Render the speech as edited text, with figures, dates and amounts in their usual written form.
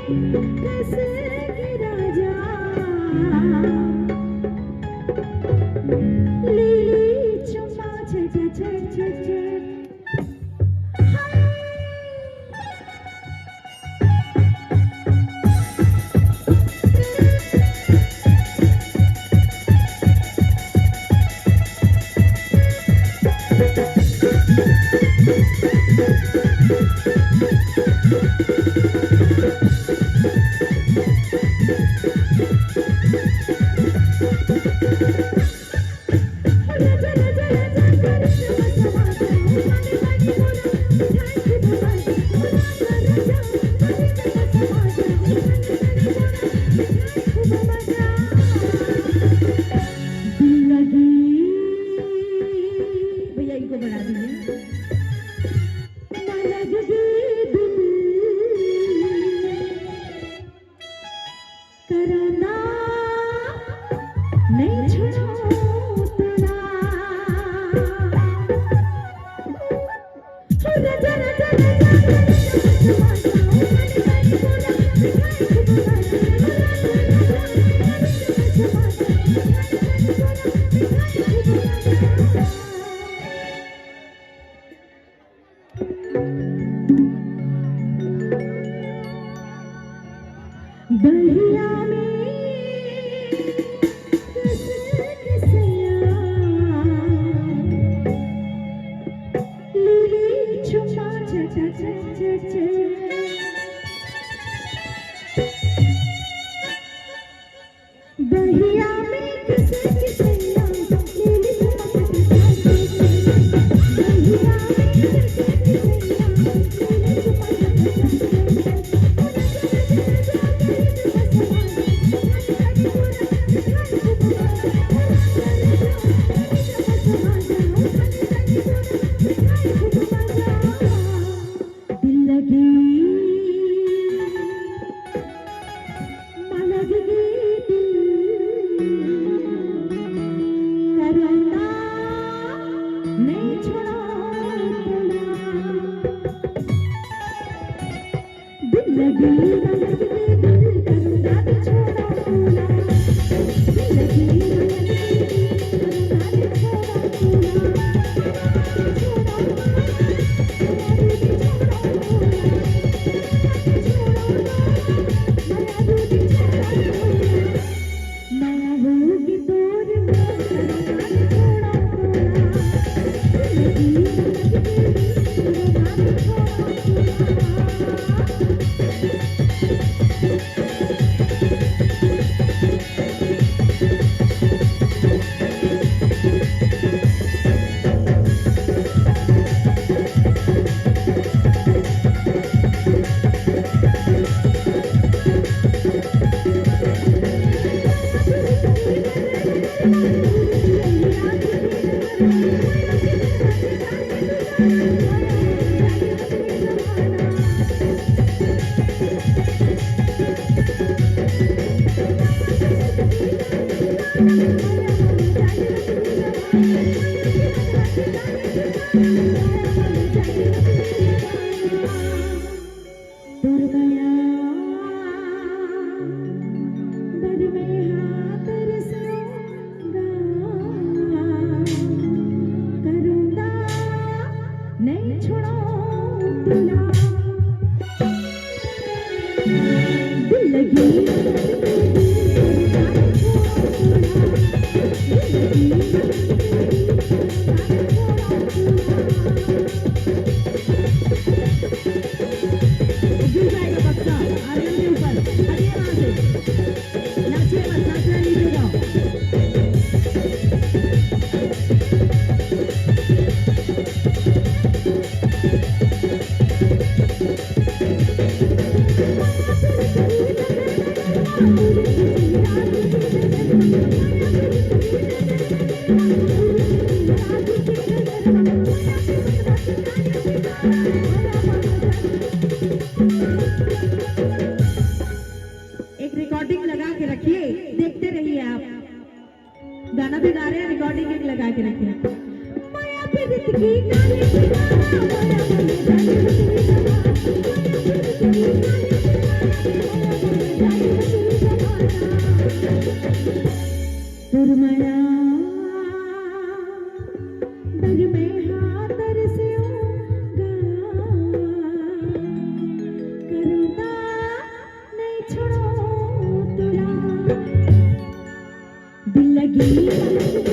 कैसे गिरा जा लीली चुम्मा भैया इनको बढ़ा दीजिए। कराना नहीं छोड़ना बलिया में लीली चुम्मा बलिया में किसे किसैया लीली बलिया में किसे किसैया एक रिकॉर्डिंग लगा के रखिए, देखते रहिए आप। गाना भी गा रहे हैं, रिकॉर्डिंग एक लगा के रखिए। माया पीड़ित की गाली की गाना, माया पीड़ित की गाना, माया पीड़ित की गाली की गाना। दी